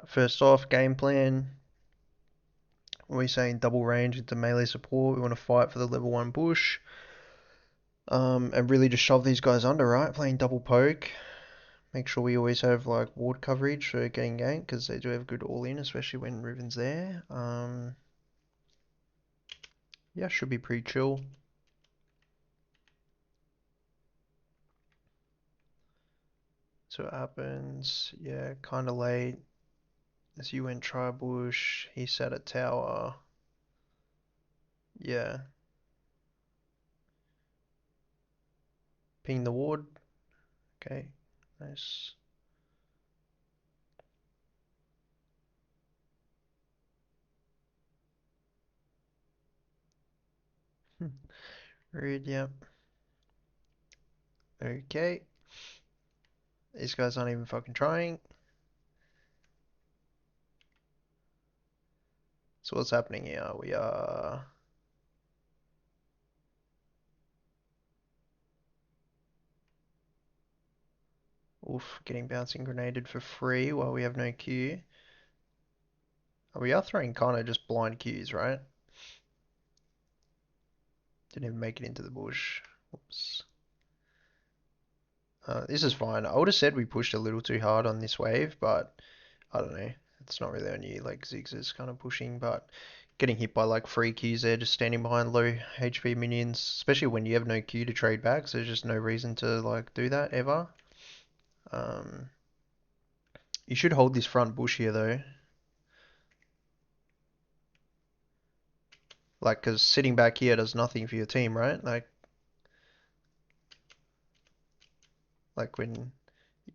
First off, game plan. We're saying double range into melee support. We want to fight for the level 1 bush. And really just shove these guys under, right? Playing double poke. Make sure we always have like ward coverage for getting ganked because they do have good all in, especially when Riven's there. Yeah, should be pretty chill. So it happens. Yeah, kind of late. As you went try bush, he sat at tower. Yeah, ping the ward. Okay, nice. Rude, yep. Okay. These guys aren't even fucking trying. So what's happening here? We are getting bouncing grenaded for free while we have no Q. We are throwing kind of just blind Qs, right? Didn't even make it into the bush. Whoops. This is fine. I would have said we pushed a little too hard on this wave, but I don't know. It's not really on you. Like Ziggs is kind of pushing, but getting hit by like free Qs there, just standing behind low HP minions, especially when you have no Q to trade back, so there's just no reason to like do that ever. Um, you should hold this front bush here though. Like, because sitting back here does nothing for your team, right? Like when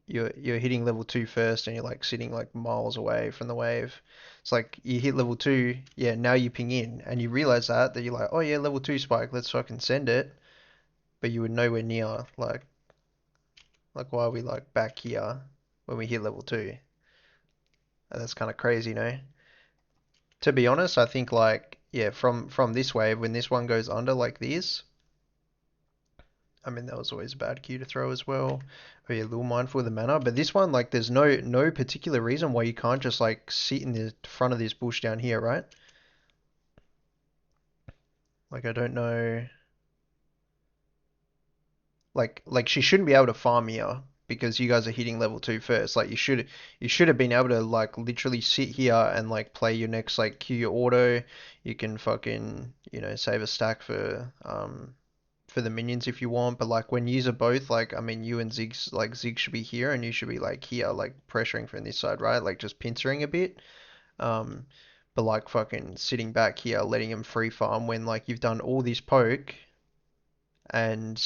you're hitting level 2 first and you're like sitting like miles away from the wave. It's like you hit level 2, yeah, now you ping in and you realize that you're like, oh yeah, level 2 spike, let's fucking send it. But you were nowhere near like why are we like back here when we hit level 2? And that's kind of crazy, you know? To be honest, I think like yeah, from this wave when this one goes under like this, I mean, that was always a bad cue to throw as well. Be a little mindful of the mana. But this one, like, there's no particular reason why you can't just like sit in the front of this bush down here, right? Like, I don't know. Like she shouldn't be able to farm here because you guys are hitting level 2 first. Like, you should have been able to like literally sit here and like play your next like Q auto. You can fucking save a stack for the minions if you want, but like when yous are both like, I mean, you and Zig should be here and you should be like here, like pressuring from this side, right? Like just pincering a bit. Um, but like fucking sitting back here, letting him free farm when like you've done all this poke and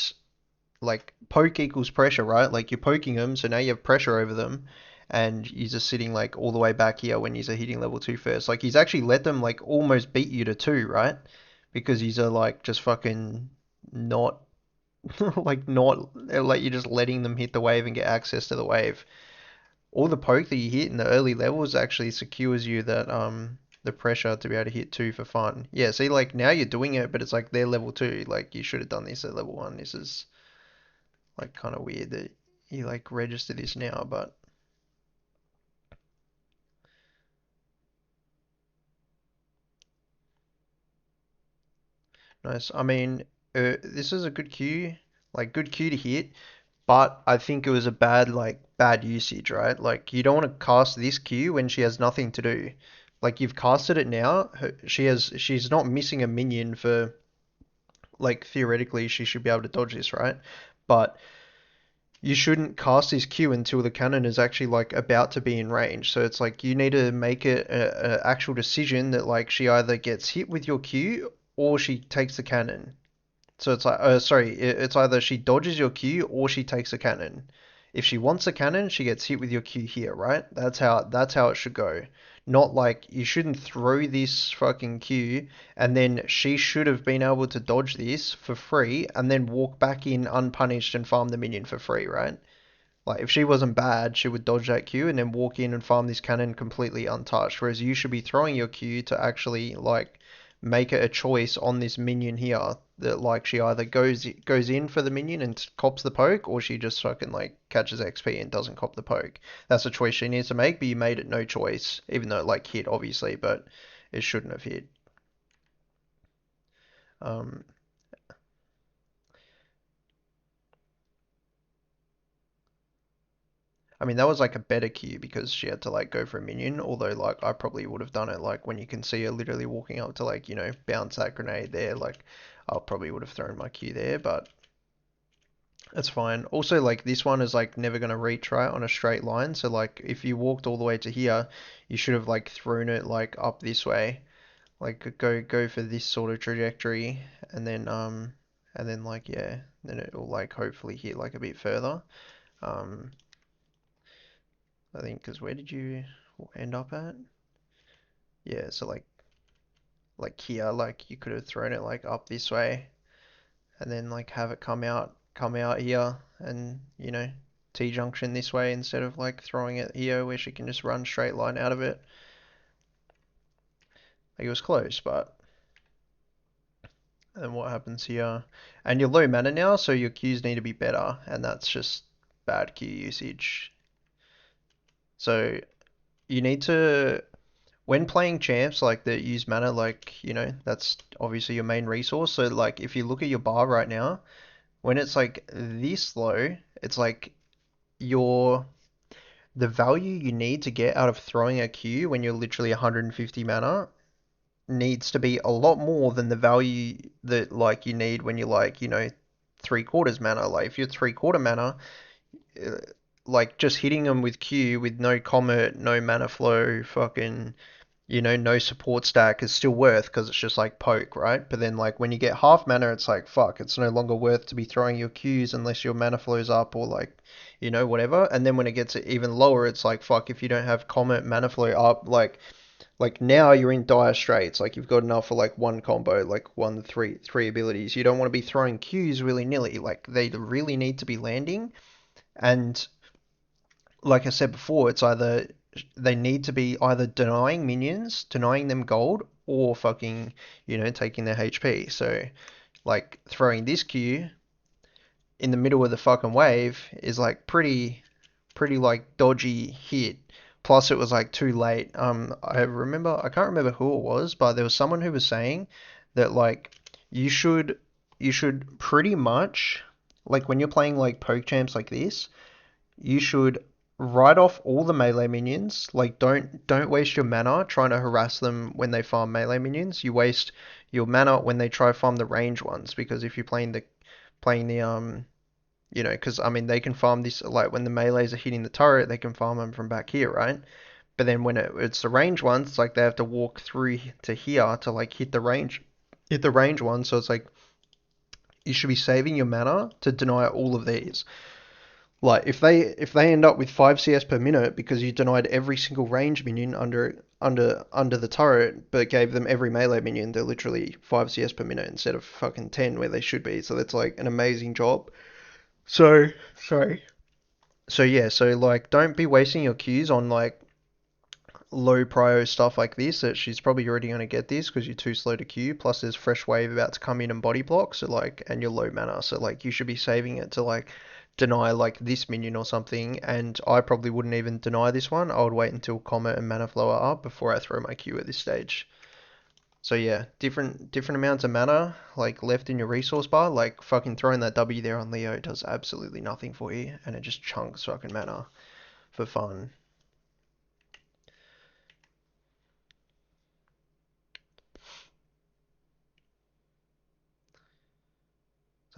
like poke equals pressure, right? Like you're poking them, so now you have pressure over them, and he's just sitting like all the way back here when he's a hitting level 2 first. Like he's actually let them like almost beat you to 2, right? Because he's a like just fucking not not like you're just letting them hit the wave and get access to the wave. All the poke that you hit in the early levels actually secures you that the pressure to be able to hit 2 for fun. Yeah, see like now you're doing it, but it's like they're level 2. Like you should have done this at level 1. This is like kind of weird that you like register this now, but nice. I mean, this is a good queue, like good queue to hit. But I think it was a bad usage, right? Like you don't want to cast this Q when she has nothing to do. Like you've casted it now, she's not missing a minion for like theoretically she should be able to dodge this, right? But you shouldn't cast this Q until the cannon is actually like about to be in range. So it's like you need to make it a actual decision that like she either gets hit with your Q or she takes the cannon. So it's like, sorry, it's either she dodges your Q or she takes a cannon. If she wants a cannon, she gets hit with your Q here, right? That's how it should go. Not like you shouldn't throw this fucking Q and then she should have been able to dodge this for free and then walk back in unpunished and farm the minion for free, right? Like if she wasn't bad, she would dodge that Q and then walk in and farm this cannon completely untouched. Whereas you should be throwing your Q to actually like make it a choice on this minion here that like she either goes in for the minion and cops the poke, or she just fucking like catches XP and doesn't cop the poke. That's a choice she needs to make, but you made it no choice, even though it like hit obviously, but it shouldn't have hit. Um, I mean, that was like a better queue because she had to like go for a minion. Although, like, I probably would have done it like when you can see her literally walking up to like, bounce that grenade there. Like, I probably would have thrown my queue there, but that's fine. Also, like, this one is like never gonna retry on a straight line. So, like, if you walked all the way to here, you should have like thrown it like up this way. Like, go for this sort of trajectory, and then like yeah, then it will like hopefully hit like a bit further. Um, I think because where did you end up at? Yeah, so like here, like you could have thrown it like up this way and then like have it come out here and T-junction this way instead of like throwing it here where she can just run straight line out of it. Like it was close, but then what happens here? And you're low mana now, so your Qs need to be better, and that's just bad Q usage. So you need to when playing champs like that use mana, like that's obviously your main resource. So like if you look at your bar right now, when it's like this low, it's like your the value you need to get out of throwing a Q when you're literally 150 mana needs to be a lot more than the value that like you need when you're like, 3/4 mana. Like if you're 3/4 mana, uh, like just hitting them with Q with no comet, no mana flow, fucking no support stack is still worth because it's just like poke, right? But then like when you get half mana, it's like fuck, it's no longer worth to be throwing your Qs unless your mana flows up or like whatever. And then when it gets even lower, it's like fuck, if you don't have comet mana flow up, like now you're in dire straits. Like you've got enough for like one combo, like one three abilities. You don't want to be throwing Qs willy nilly. Like they really need to be landing. And like I said before, it's either they need to be either denying minions, denying them gold, or fucking, taking their HP. So, like, throwing this Q in the middle of the fucking wave is like pretty like dodgy hit. Plus, it was like too late. I can't remember who it was, but there was someone who was saying that like you should you should pretty much like when you're playing like poke champs like this, you should write off all the melee minions. Like don't waste your mana trying to harass them when they farm melee minions. You waste your mana when they try to farm the range ones because if you're playing the because I mean they can farm this like when the melees are hitting the turret, they can farm them from back here, right? But then when it's the range ones, it's like they have to walk through to here to like hit the range one. So it's like you should be saving your mana to deny all of these. Like if they end up with 5 CS per minute because you denied every single range minion under the turret, but gave them every melee minion, they're literally 5 CS per minute instead of fucking 10 where they should be. So that's like an amazing job. So sorry. So yeah, so like don't be wasting your Qs on like low prio stuff like this that she's probably already going to get this because you're too slow to queue. Plus, there's fresh wave about to come in and body block, so like, and you're low mana, so like you should be saving it to like deny like this minion or something. And I probably wouldn't even deny this one. I would wait until Comet and Mana Flow are up before I throw my Q at this stage. So yeah, different amounts of mana like left in your resource bar. Like fucking throwing that W there on Leo does absolutely nothing for you, and it just chunks fucking mana for fun.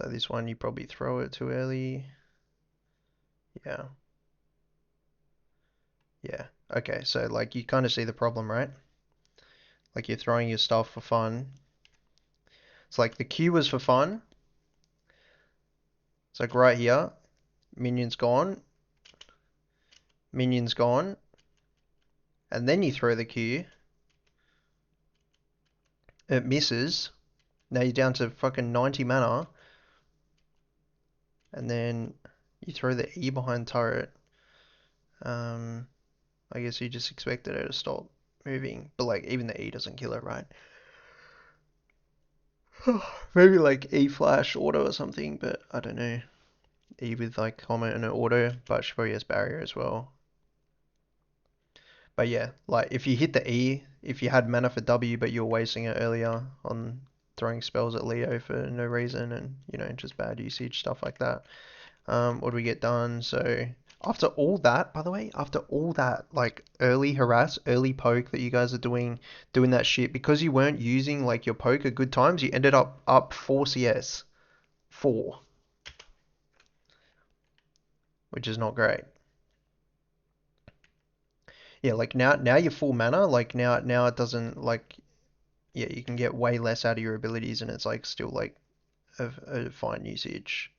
So this one you probably throw it too early. Yeah. Yeah. Okay, so like you kind of see the problem, right? Like you're throwing your stuff for fun. It's like the Q was for fun. It's like right here, minions gone, minions gone, and then you throw the Q, it misses. Now you're down to fucking 90 mana, and then you throw the E behind turret. Um, I guess you just expected her to stop moving, but like even the E doesn't kill her, right? Maybe like E flash auto or something, but I don't know. E with like comment and an auto, but she probably has barrier as well. But yeah, like if you hit the E, if you had mana for W but you were wasting it earlier on throwing spells at Leo for no reason and just bad usage stuff like that. What do we get done? So after all that, by the way, after all that like early harass, early poke that you guys are doing that shit because you weren't using like your poke at good times, you ended up 4 CS. 4, which is not great. Yeah, like now you're full mana, like now it doesn't like yeah, you can get way less out of your abilities and it's like still like a fine usage.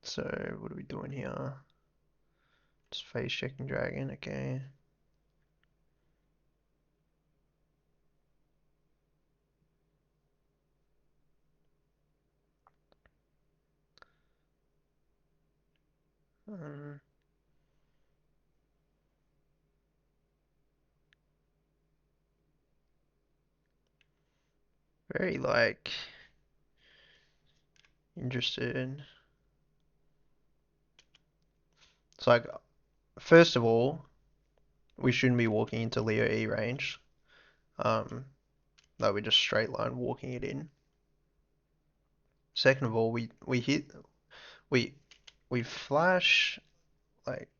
So what are we doing here? Just face checking dragon, okay. Um, very like interested. It's like first of all, we shouldn't be walking into Leo E range. Um, that we just straight line walking it in. Second of all, we hit we we flash like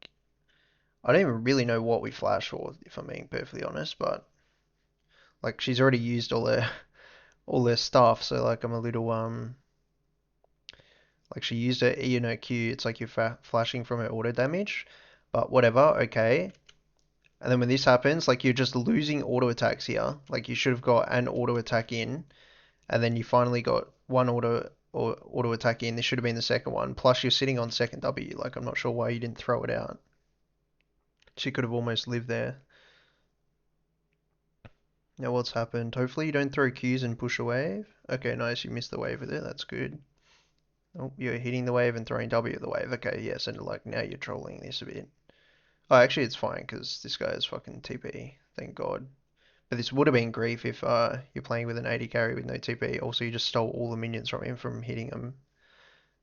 I don't even really know what we flash for if I'm being perfectly honest, but like she's already used all their stuff, so like I'm a little like she used her E and her Q. It's like you're flashing from her auto damage, but whatever, okay. And then when this happens, like you're just losing auto attacks here. Like you should have got an auto attack in, and then you finally got one auto attack in. This should have been the second one. Plus you're sitting on second W. Like I'm not sure why you didn't throw it out. She could have almost lived there. Now what's happened? Hopefully you don't throw Qs and push a wave. Okay, nice. You missed the wave with it. That's good. Oh, you're hitting the wave and throwing W at the wave. Okay, yes, and like now you're trolling this a bit. Oh, actually it's fine because this guy is fucking TP. Thank God. But this would have been grief if you're playing with an 80 carry with no TP. Also, you just stole all the minions from him from hitting him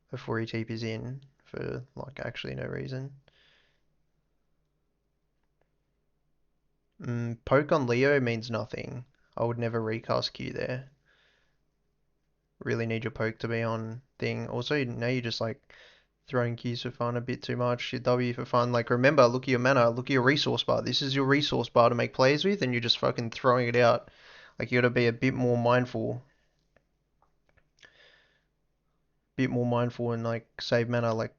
before he TPs in for like actually no reason. Poke on Leo means nothing. I would never recast Q there. Really need your poke to be on thing. Also, now you're just like throwing Qs for fun a bit too much. Your W for fun. Like remember, look at your mana, look at your resource bar. This is your resource bar to make plays with, and you're just fucking throwing it out. Like you gotta be a bit more mindful and like save mana. Like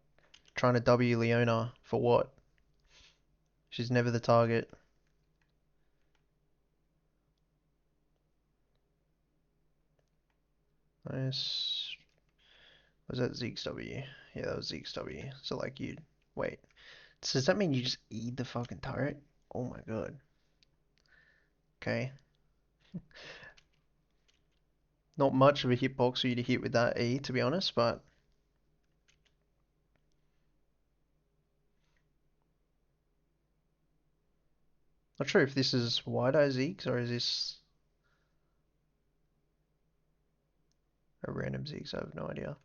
trying to W Leona for what? She's never the target. Nice. Was that Zeke's W? Yeah, that was Zeke's W. So like you wait. So does that mean you just eat the fucking turret? Oh my god. Okay. Not much of a hitbox for you to hit with that E, to be honest, but not sure if this is wide eye Zeke's or is this a random Zeke's. I have no idea.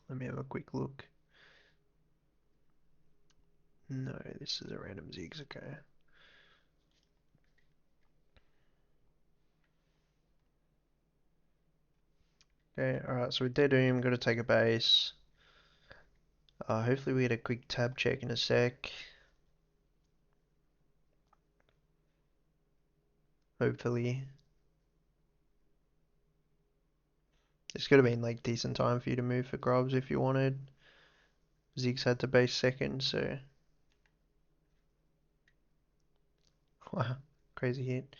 Let me have a quick look. No, this is a random Zeke's. Okay. Okay, alright, so with Dead Doom, gotta take a base. Hopefully we get a quick tab check in a sec. Hopefully. This could have been like decent time for you to move for grubs if you wanted. Zeke's had to base second, so wow, crazy hit.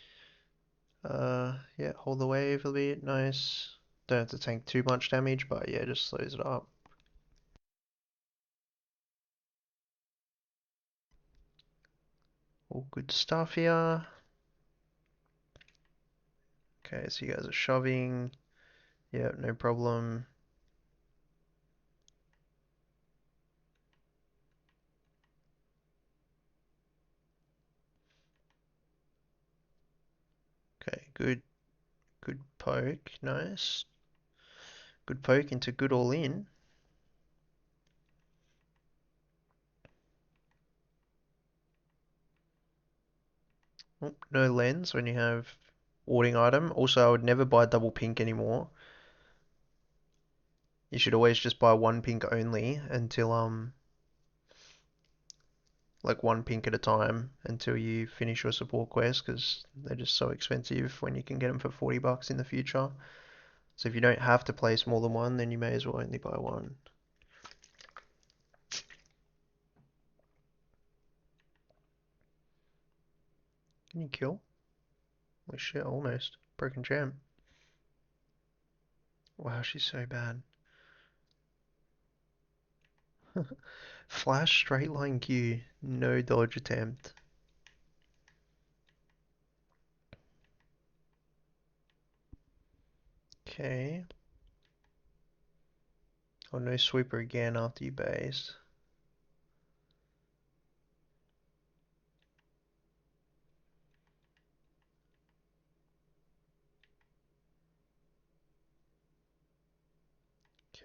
Yeah, hold the wave a bit, nice. Don't have to tank too much damage, but yeah, just slows it up. All good stuff here. Okay, so you guys are shoving. Yeah, no problem. Okay, good, good poke. Nice. Good poke into good all in. Oh, no lens when you have warding item. Also, I would never buy double pink anymore. You should always just buy one pink only until like one pink at a time until you finish your support quest because they're just so expensive when you can get them for 40 bucks in the future. So if you don't have to place more than one, then you may as well only buy one. Can you kill? Holy shit, almost. Broken gem. Wow, she's so bad. Flash straight line Q, no dodge attempt. Okay. Oh, no sweeper again after you base.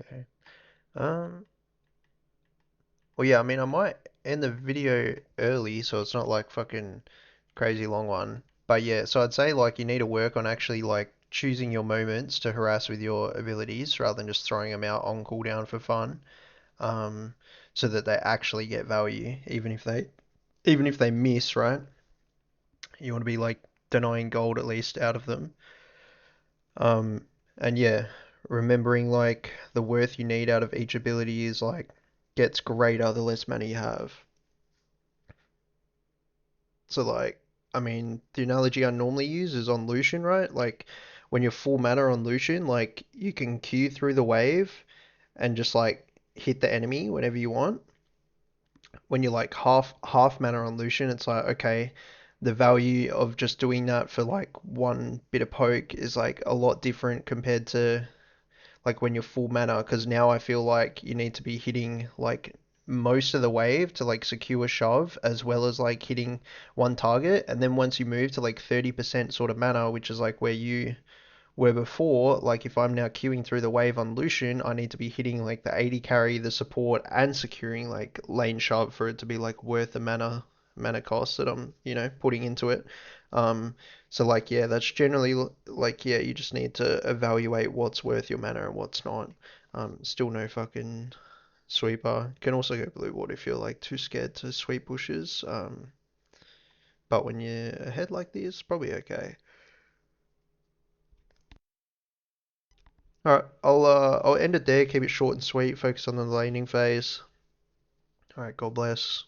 Okay. Um, well, yeah, I mean, I might end the video early, so it's not like fucking crazy long one. But yeah, so I'd say like you need to work on actually like choosing your moments to harass with your abilities rather than just throwing them out on cooldown for fun. Um, so that they actually get value, even if they miss, right? You want to be like denying gold at least out of them. Um, and yeah, remembering like the worth you need out of each ability is like gets greater the less mana you have. So like, I mean, the analogy I normally use is on Lucian, right? Like when you're full mana on Lucian, like you can Q through the wave and just like hit the enemy whenever you want. When you're like half mana on Lucian, it's like okay, the value of just doing that for like one bit of poke is like a lot different compared to like when you're full mana, because now I feel like you need to be hitting like most of the wave to like secure shove as well as like hitting one target, and then once you move to like 30% sort of mana, which is like where you where before, like if I'm now queuing through the wave on Lucian, I need to be hitting like the 80 carry, the support, and securing like lane shove for it to be like worth the mana cost that I'm, putting into it. Um, so like yeah, that's generally like yeah, you just need to evaluate what's worth your mana and what's not. Still no fucking sweeper. Can also go blue ward if you're like too scared to sweep bushes. But when you're ahead like this, probably okay. Alright, I'll end it there, keep it short and sweet, focus on the laning phase. Alright, God bless.